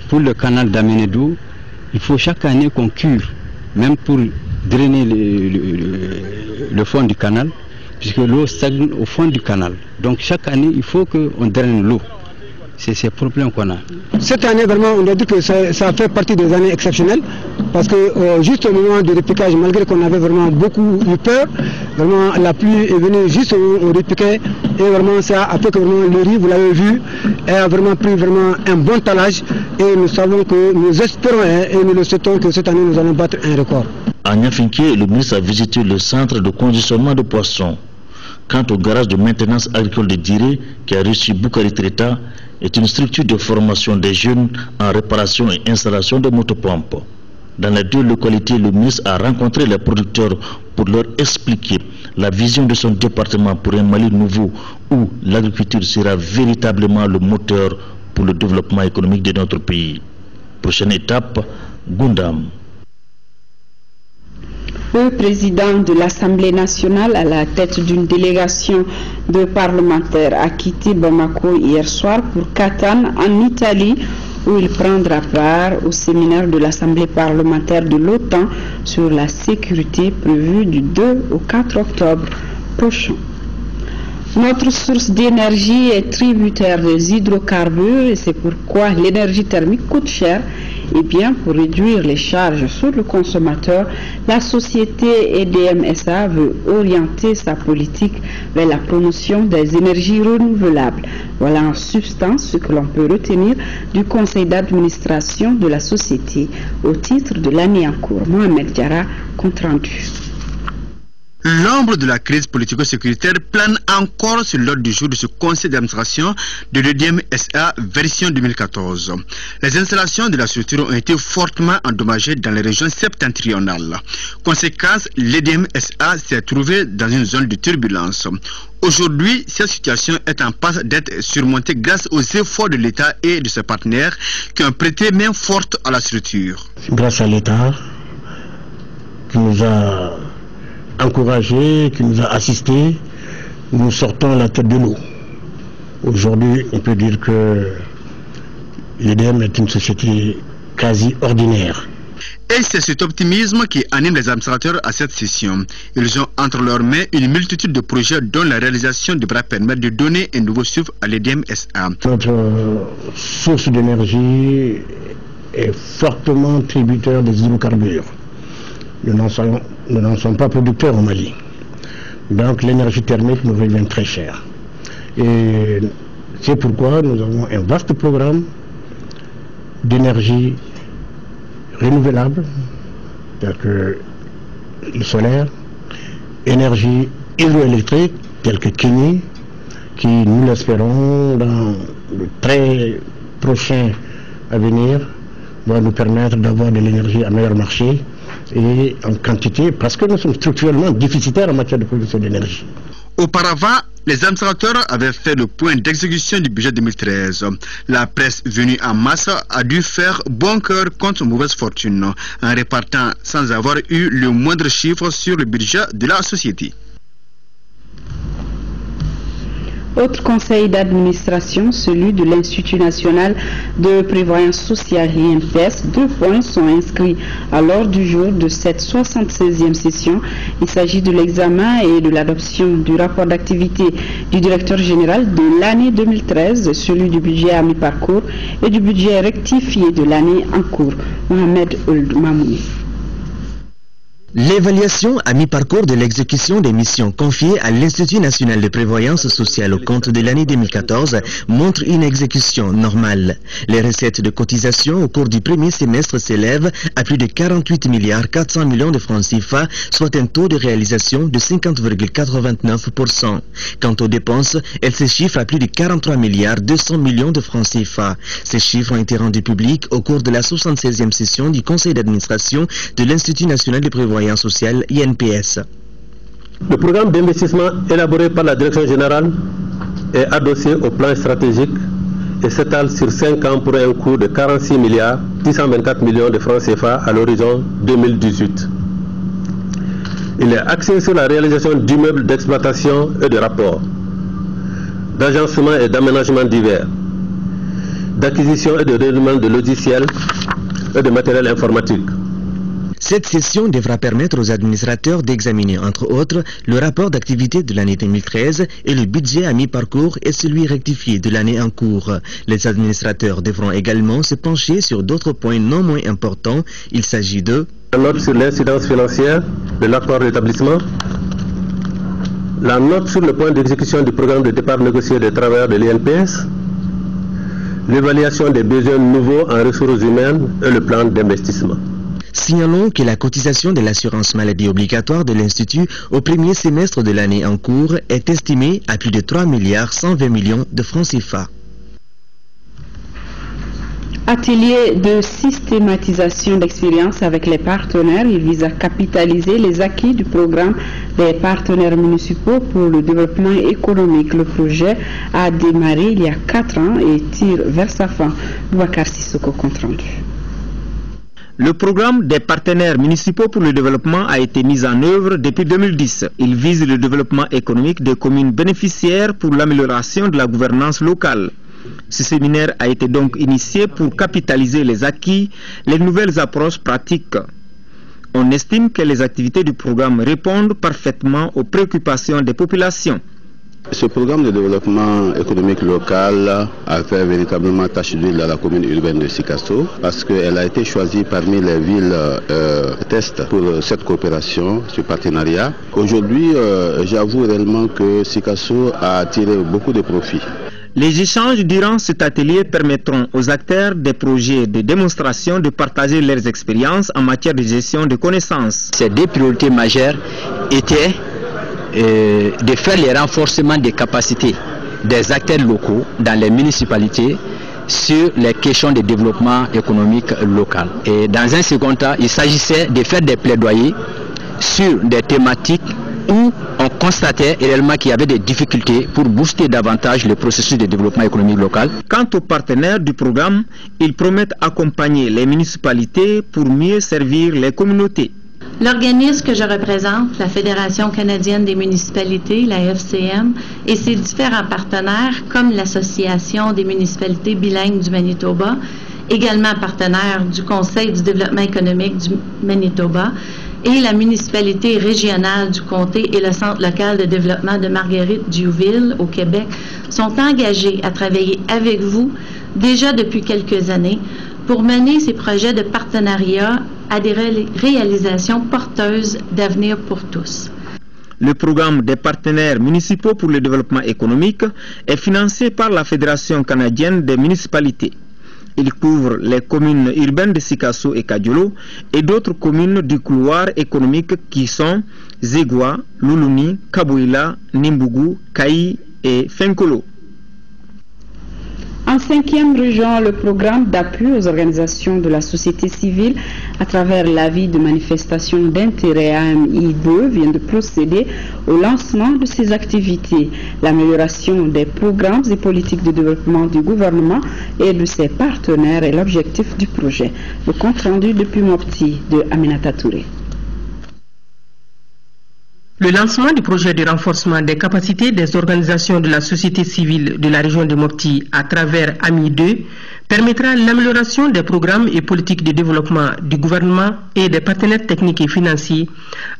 pour le canal d'Amenedou, il faut chaque année qu'on cure, même pour drainer le fond du canal, puisque l'eau stagne au fond du canal. Donc chaque année, il faut qu'on draine l'eau. C'est ces problèmes qu'on a.
Cette année, vraiment, on doit dire que ça fait partie des années exceptionnelles, parce que juste au moment du repiquage, malgré qu'on avait vraiment beaucoup eu peur, vraiment la pluie est venue juste au repiquet, et vraiment ça a fait que vraiment le riz, vous l'avez vu, a vraiment pris vraiment un bon talage, et nous savons que nous espérons et nous le souhaitons que cette année nous allons battre un record.
À Niafenke, le ministre a visité le centre de conditionnement de poissons. Quant au garage de maintenance agricole de Diré, qui a reçu Boukari Treta, est une structure de formation des jeunes en réparation et installation de motopompes. Dans les deux localités, le ministre a rencontré les producteurs pour leur expliquer la vision de son département pour un Mali nouveau où l'agriculture sera véritablement le moteur pour le développement économique de notre pays. Prochaine étape, Gundam.
Le président de l'Assemblée nationale à la tête d'une délégation de parlementaires a quitté Bamako hier soir pour Catane en Italie où il prendra part au séminaire de l'Assemblée parlementaire de l'OTAN sur la sécurité prévu du 2 au 4 octobre prochain. Notre source d'énergie est tributaire des hydrocarbures et c'est pourquoi l'énergie thermique coûte cher. Et bien, pour réduire les charges sur le consommateur, la société EDM SA veut orienter sa politique vers la promotion des énergies renouvelables. Voilà en substance ce que l'on peut retenir du conseil d'administration de la société au titre de l'année en cours. Mohamed Diarra, compte rendu.
L'ombre de la crise politico-sécuritaire plane encore sur l'ordre du jour de ce conseil d'administration de l'EDM SA version 2014. Les installations de la structure ont été fortement endommagées dans les régions septentrionales. Conséquence, l'EDM SA s'est trouvé dans une zone de turbulence. Aujourd'hui, cette situation est en passe d'être surmontée grâce aux efforts de l'État et de ses partenaires qui ont prêté main forte à la structure.
Grâce à l'État qui nous a encouragé, qui nous a assisté, nous sortons la tête de l'eau. Aujourd'hui, on peut dire que l'EDM est une société quasi ordinaire.
Et c'est cet optimisme qui anime les administrateurs à cette session. Ils ont entre leurs mains une multitude de projets dont la réalisation devra permettre de donner un nouveau souffle à l'EDM-SA.
Notre source d'énergie est fortement tributaire des hydrocarbures. Nous n'en sommes pas producteurs au Mali. Donc l'énergie thermique nous revient très cher. Et c'est pourquoi nous avons un vaste programme d'énergie renouvelable, tels que le solaire, énergie hydroélectrique, telle que Kenya, qui, nous l'espérons, dans le très prochain avenir, va nous permettre d'avoir de l'énergie à meilleur marché et en quantité, parce que nous sommes structurellement déficitaires en matière de production d'énergie.
Auparavant, les administrateurs avaient fait le point d'exécution du budget 2013. La presse venue en masse a dû faire bon cœur contre mauvaise fortune en répartant sans avoir eu le moindre chiffre sur le budget de la société.
Autre conseil d'administration, celui de l'Institut national de prévoyance sociale INPS. 2 points sont inscrits à l'ordre du jour de cette 76e session. Il s'agit de l'examen et de l'adoption du rapport d'activité du directeur général de l'année 2013, celui du budget à mi-parcours et du budget rectifié de l'année en cours. Mohamed Ould Mamouni.
L'évaluation à mi-parcours de l'exécution des missions confiées à l'Institut national de prévoyance sociale au compte de l'année 2014 montre une exécution normale. Les recettes de cotisation au cours du premier semestre s'élèvent à plus de 48 milliards 400 millions de francs CFA, soit un taux de réalisation de 50,89%. Quant aux dépenses, elles se chiffrent à plus de 43 milliards 200 millions de francs CFA. Ces chiffres ont été rendus publics au cours de la 76e session du Conseil d'administration de l'Institut national de prévoyance sociale INPS.
Le programme d'investissement élaboré par la Direction générale est adossé au plan stratégique et s'étale sur 5 ans pour un coût de 46 milliards 624 millions de francs CFA à l'horizon 2018. Il est axé sur la réalisation d'immeubles d'exploitation et de rapports, d'agencement et d'aménagement divers, d'acquisition et de renouvellement de logiciels et de matériel informatique.
Cette session devra permettre aux administrateurs d'examiner, entre autres, le rapport d'activité de l'année 2013 et le budget à mi-parcours et celui rectifié de l'année en cours. Les administrateurs devront également se pencher sur d'autres points non moins importants. Il s'agit de
la note sur l'incidence financière de l'accord d'établissement, la note sur le point d'exécution du programme de départ négocié des travailleurs de l'INPS, l'évaluation des besoins nouveaux en ressources humaines et le plan d'investissement.
Signalons que la cotisation de l'assurance maladie obligatoire de l'Institut au premier semestre de l'année en cours est estimée à plus de 3 milliards 120 millions de francs CFA.
Atelier de systématisation d'expérience avec les partenaires. Il vise à capitaliser les acquis du programme des partenaires municipaux pour le développement économique. Le projet a démarré il y a 4 ans et tire vers sa fin. Boubacar Sissoko, compte rendu.
Le programme des partenaires municipaux pour le développement a été mis en œuvre depuis 2010. Il vise le développement économique des communes bénéficiaires pour l'amélioration de la gouvernance locale. Ce séminaire a été donc initié pour capitaliser les acquis, les nouvelles approches pratiques. On estime que les activités du programme répondent parfaitement aux préoccupations des populations.
Ce programme de développement économique local a fait véritablement tache d'huile dans la commune urbaine de Sikasso parce qu'elle a été choisie parmi les villes test pour cette coopération, ce partenariat. Aujourd'hui, j'avoue réellement que Sikasso a tiré beaucoup de profits.
Les échanges durant cet atelier permettront aux acteurs des projets de démonstration de partager leurs expériences en matière de gestion de connaissances.
Ces 2 priorités majeures étaient de faire les renforcements des capacités des acteurs locaux dans les municipalités sur les questions de développement économique local. Et dans un second temps, il s'agissait de faire des plaidoyers sur des thématiques où on constatait réellement qu'il y avait des difficultés pour booster davantage le processus de développement économique local.
Quant aux partenaires du programme, ils promettent accompagner les municipalités pour mieux servir les communautés.
L'organisme que je représente, la Fédération canadienne des municipalités, la FCM, et ses différents partenaires, comme l'Association des municipalités bilingues du Manitoba également partenaire du Conseil du développement économique du Manitoba, et la municipalité régionale du comté et le Centre local de développement de Marguerite-Diouville au Québec sont engagés à travailler avec vous déjà depuis quelques années pour mener ces projets de partenariat à des réalisations porteuses d'avenir pour tous.
Le programme des partenaires municipaux pour le développement économique est financé par la Fédération canadienne des municipalités. Il couvre les communes urbaines de Sikasso et Kadiolo et d'autres communes du couloir économique qui sont Zegwa, Luluni, Kabouila, Nimbougou, Kayi et Fenkolo.
En 5e région, le programme d'appui aux organisations de la société civile à travers l'avis de manifestation d'intérêt AMI2 vient de procéder au lancement de ses activités, l'amélioration des programmes et politiques de développement du gouvernement et de ses partenaires est l'objectif du projet. Le compte rendu depuis Mopti de Aminata Touré.
Le lancement du projet de renforcement des capacités des organisations de la société civile de la région de Mopti à travers AMI2 permettra l'amélioration des programmes et politiques de développement du gouvernement et des partenaires techniques et financiers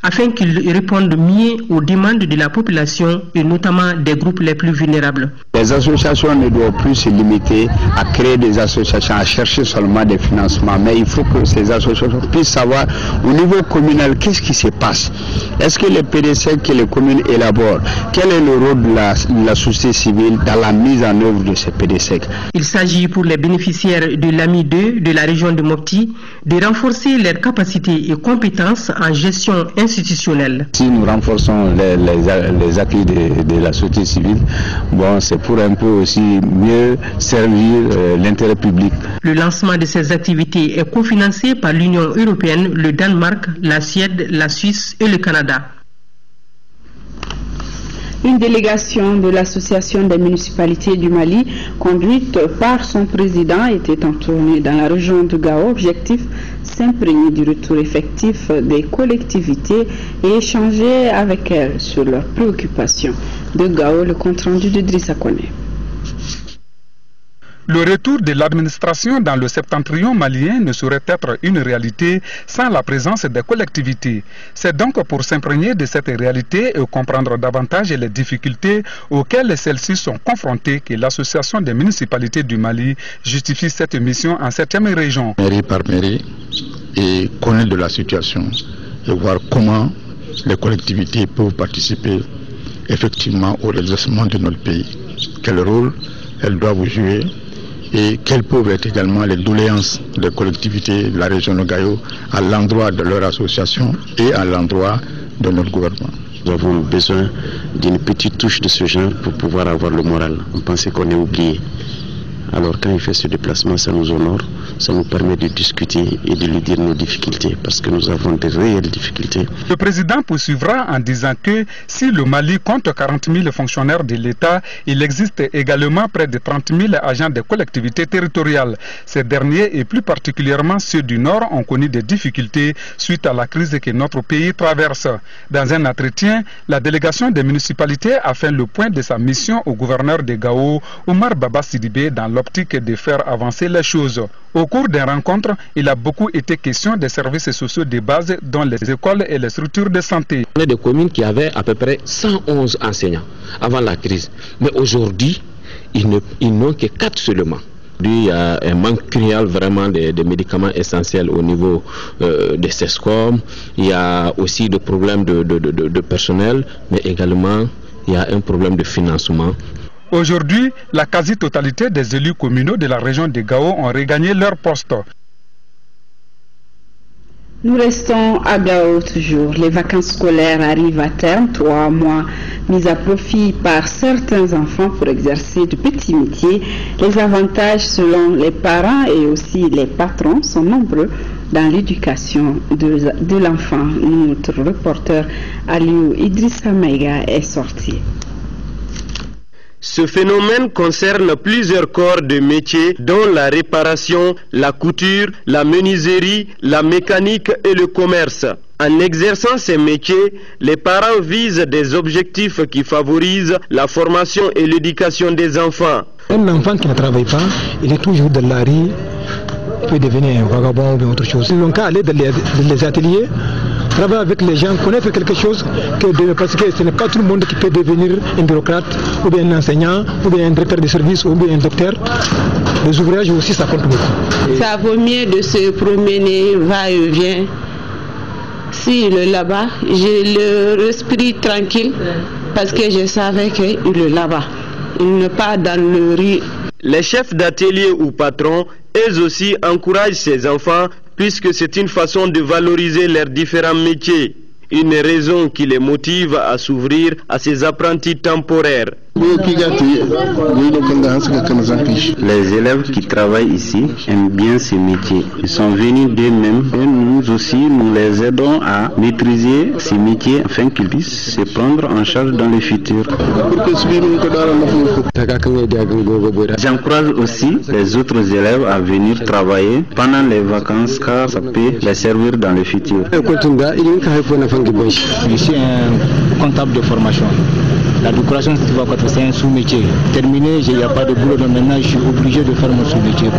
afin qu'ils répondent mieux aux demandes de la population et notamment des groupes les plus vulnérables.
Les associations ne doivent plus se limiter à créer des associations, à chercher seulement des financements, mais il faut que ces associations puissent savoir au niveau communal qu'est-ce qui se passe. Est-ce que les PDC que les communes élaborent, quel est le rôle de la société civile dans la mise en œuvre de ces PDC?
Il s'agit pour les bénéficiaires de l'AMI2 de la région de Mopti de renforcer leurs capacités et compétences en gestion institutionnelle.
Si nous renforçons les acquis de la société civile, bon, c'est pour un peu aussi mieux servir l'intérêt public.
Le lancement de ces activités est cofinancé par l'Union européenne, le Danemark, la Suède, la Suisse et le Canada.
Une délégation de l'Association des municipalités du Mali, conduite par son président, était en tournée dans la région de Gao. Objectif, s'imprégner du retour effectif des collectivités et échanger avec elles sur leurs préoccupations. De Gao, le compte-rendu de Drissa Kone.
Le retour de l'administration dans le septentrion malien ne saurait être une réalité sans la présence des collectivités. C'est donc pour s'imprégner de cette réalité et comprendre davantage les difficultés auxquelles celles-ci sont confrontées que l'Association des municipalités du Mali justifie cette mission en 7e région.
Mairie par mairie et connaître de la situation et voir comment les collectivités peuvent participer effectivement au redressement de notre pays. Quel rôle elles doivent jouer et quelles peuvent être également les doléances des collectivités de la région de Gayo à l'endroit de leur association et à l'endroit de notre gouvernement.
Nous avons besoin d'une petite touche de ce genre pour pouvoir avoir le moral. On pensait qu'on est oublié. Alors quand il fait ce déplacement, ça nous honore, ça nous permet de discuter et de lui dire nos difficultés, parce que nous avons de réelles difficultés.
Le président poursuivra en disant que si le Mali compte 40 000 fonctionnaires de l'État, il existe également près de 30 000 agents des collectivités territoriales. Ces derniers, et plus particulièrement ceux du Nord, ont connu des difficultés suite à la crise que notre pays traverse. Dans un entretien, la délégation des municipalités a fait le point de sa mission au gouverneur de Gao, Omar Baba Sidibé, dans l'optique de faire avancer les choses. Au cours des rencontres, il a beaucoup été question des services sociaux de base, dont les écoles et les structures de santé.
On est des communes qui avaient à peu près 111 enseignants avant la crise. Mais aujourd'hui, ils n'ont que 4 seulement. Il y a un manque cruel vraiment des médicaments essentiels au niveau des CESCOM. Il y a aussi des problèmes de personnel, mais également il y a un problème de financement.
Aujourd'hui, la quasi-totalité des élus communaux de la région de Gao ont regagné leur poste.
Nous restons à Gao toujours. Les vacances scolaires arrivent à terme, 3 mois mis à profit par certains enfants pour exercer de petits métiers. Les avantages selon les parents et aussi les patrons sont nombreux dans l'éducation de l'enfant. Notre reporter Aliou Idrissa Maïga est sorti.
Ce phénomène concerne plusieurs corps de métiers dont la réparation, la couture, la menuiserie, la mécanique et le commerce. En exerçant ces métiers, les parents visent des objectifs qui favorisent la formation et l'éducation des enfants.
Un enfant qui ne travaille pas, il est toujours dans la rue peut devenir un vagabond ou autre chose. Ils n'ont qu'à aller dans les ateliers, travailler avec les gens, connaître quelque chose, parce que ce n'est pas tout le monde qui peut devenir un bureaucrate, ou bien un enseignant, ou bien un directeur de service, ou bien un docteur. Les ouvrages aussi, ça compte beaucoup.
Ça vaut mieux de se promener, va et vient. S'il est là-bas, j'ai l'esprit tranquille, parce que je savais qu'il est là-bas. Il n'est pas dans le riz.
Les chefs d'atelier ou patrons, eux aussi, encouragent ces enfants puisque c'est une façon de valoriser leurs différents métiers. Une raison qui les motive à s'ouvrir à ces apprentis temporaires.
Les élèves qui travaillent ici aiment bien ce métier. Ils sont venus d'eux-mêmes et nous aussi, nous les aidons à maîtriser ces métiers afin qu'ils puissent se prendre en charge dans le futur. J'encourage aussi les autres élèves à venir travailler pendant les vacances car ça peut les servir dans le futur.
Je suis un comptable de formation. La décoration, c'est un sous-métier. Terminé, il n'y a pas de boulot, donc maintenant je suis obligé de faire mon sous-métier.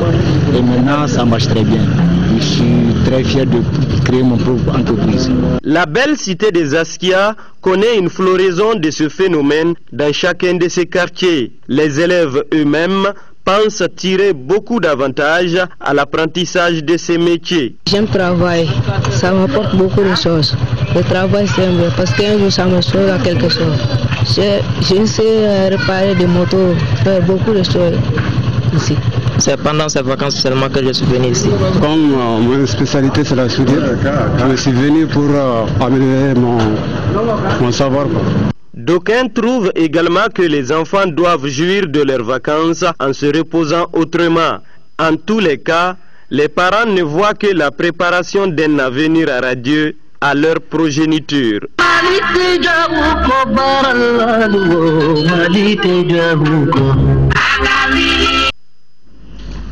Et maintenant, ça marche très bien. Je suis très fier de créer mon propre entreprise.
La belle cité des Askia connaît une floraison de ce phénomène dans chacun de ses quartiers. Les élèves eux-mêmes pensent tirer beaucoup d'avantages à l'apprentissage de ces métiers.
J'aime travailler, ça m'apporte beaucoup de choses. Le travail c'est bien parce qu'un jour ça me sauve à quelque chose. Je sais réparer des motos, faire beaucoup de choses ici. C'est pendant ces vacances seulement que je suis venu ici.
Comme mon spécialité c'est la soudure, je suis venu pour améliorer mon savoir.
D'aucuns trouvent également que les enfants doivent jouir de leurs vacances en se reposant autrement. En tous les cas, les parents ne voient que la préparation d'un avenir radieux à leur progéniture.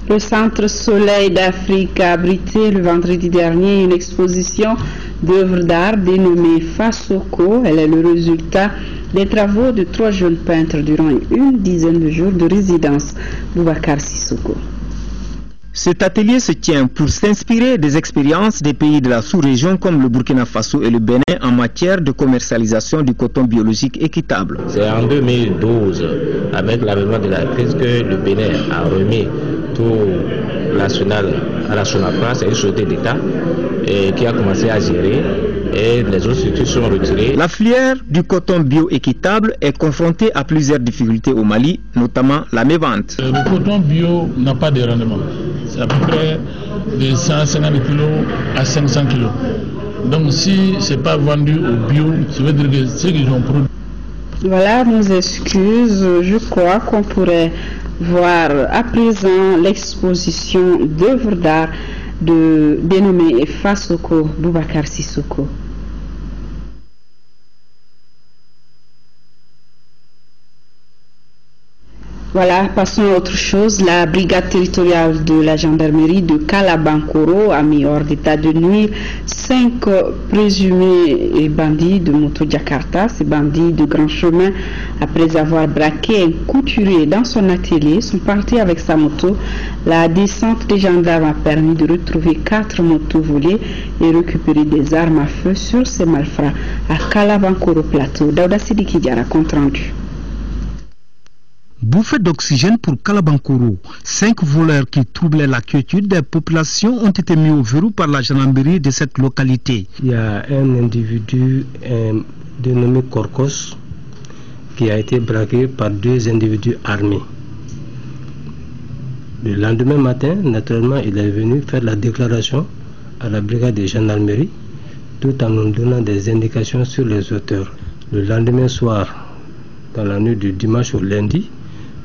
Le Centre Soleil d'Afrique a abrité le vendredi dernier une exposition d'œuvres d'art dénommée Fasoko. Elle est le résultat des travaux de 3 jeunes peintres durant une dizaine de jours de résidence. Boubacar Sissoko.
Cet atelier se tient pour s'inspirer des expériences des pays de la sous-région comme le Burkina Faso et le Bénin en matière de commercialisation du coton biologique équitable.
C'est en 2012, avec l'avènement de la crise, que le Bénin a remis tout national à la SONAPRA, c'est une société d'État qui a commencé à gérer et les autres structures sont retirées.
La filière du coton bio-équitable est confrontée à plusieurs difficultés au Mali, notamment la mévente.
Le coton bio n'a pas de rendement. C'est à peu près de 150 kg à 500 kg. Donc si ce n'est pas vendu au bio, ça veut dire que ceux qui ont produit.
Voilà, nos excuses. Je crois qu'on pourrait voir à présent l'exposition d'œuvres d'art dénommée Fasoko. Boubacar Sissoko. Voilà, passons à autre chose. La brigade territoriale de la gendarmerie de Kalabankoro a mis hors d'état de nuire 5 présumés bandits de moto Jakarta. Ces bandits de grand chemin, après avoir braqué un couturier dans son atelier, sont partis avec sa moto. La descente des gendarmes a permis de retrouver 4 motos volées et récupérer des armes à feu sur ces malfrats à Kalabankoro Plateau. Daouda Sidiki Diara, compte rendu.
Bouffée d'oxygène pour Kalabankoro. 5 voleurs qui troublaient la quiétude des populations ont été mis au verrou par la gendarmerie de cette localité.
Il y a un individu dénommé Korkos qui a été braqué par 2 individus armés. Le lendemain matin, naturellement, il est venu faire la déclaration à la brigade de gendarmerie tout en nous donnant des indications sur les auteurs. Le lendemain soir, dans la nuit du dimanche au lundi,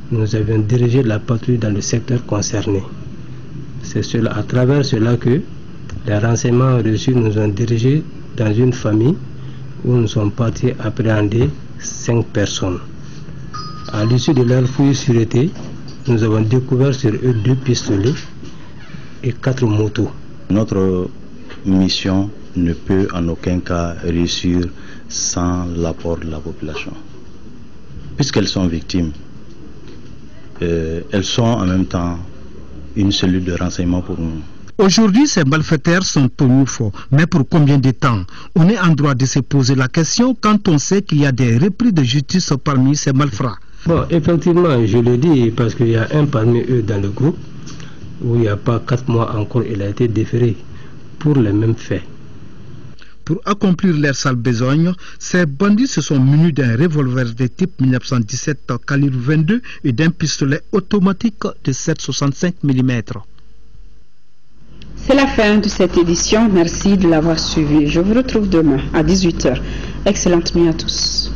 nous avions dirigé la patrouille dans le secteur concerné. C'est à travers cela que les renseignements reçus nous ont dirigés dans une famille où nous sommes partis appréhender 5 personnes. À l'issue de leur fouille sûreté, nous avons découvert sur eux 2 pistolets et 4 motos.
Notre mission ne peut en aucun cas réussir sans l'apport de la population. Puisqu'elles sont victimes, elles sont en même temps une cellule de renseignement pour nous.
Aujourd'hui, ces malfaiteurs sont au nouveau. Mais pour combien de temps? On est en droit de se poser la question quand on sait qu'il y a des repris de justice parmi ces malfrats.
Bon, effectivement, je le dis parce qu'il y a un parmi eux dans le groupe où il n'y a pas 4 mois encore, il a été déféré pour les mêmes faits.
Pour accomplir leur sale besogne, ces bandits se sont munis d'un revolver de type 1917 calibre 22 et d'un pistolet automatique de 7,65 mm.
C'est la fin de cette édition. Merci de l'avoir suivi. Je vous retrouve demain à 18 h. Excellente nuit à tous.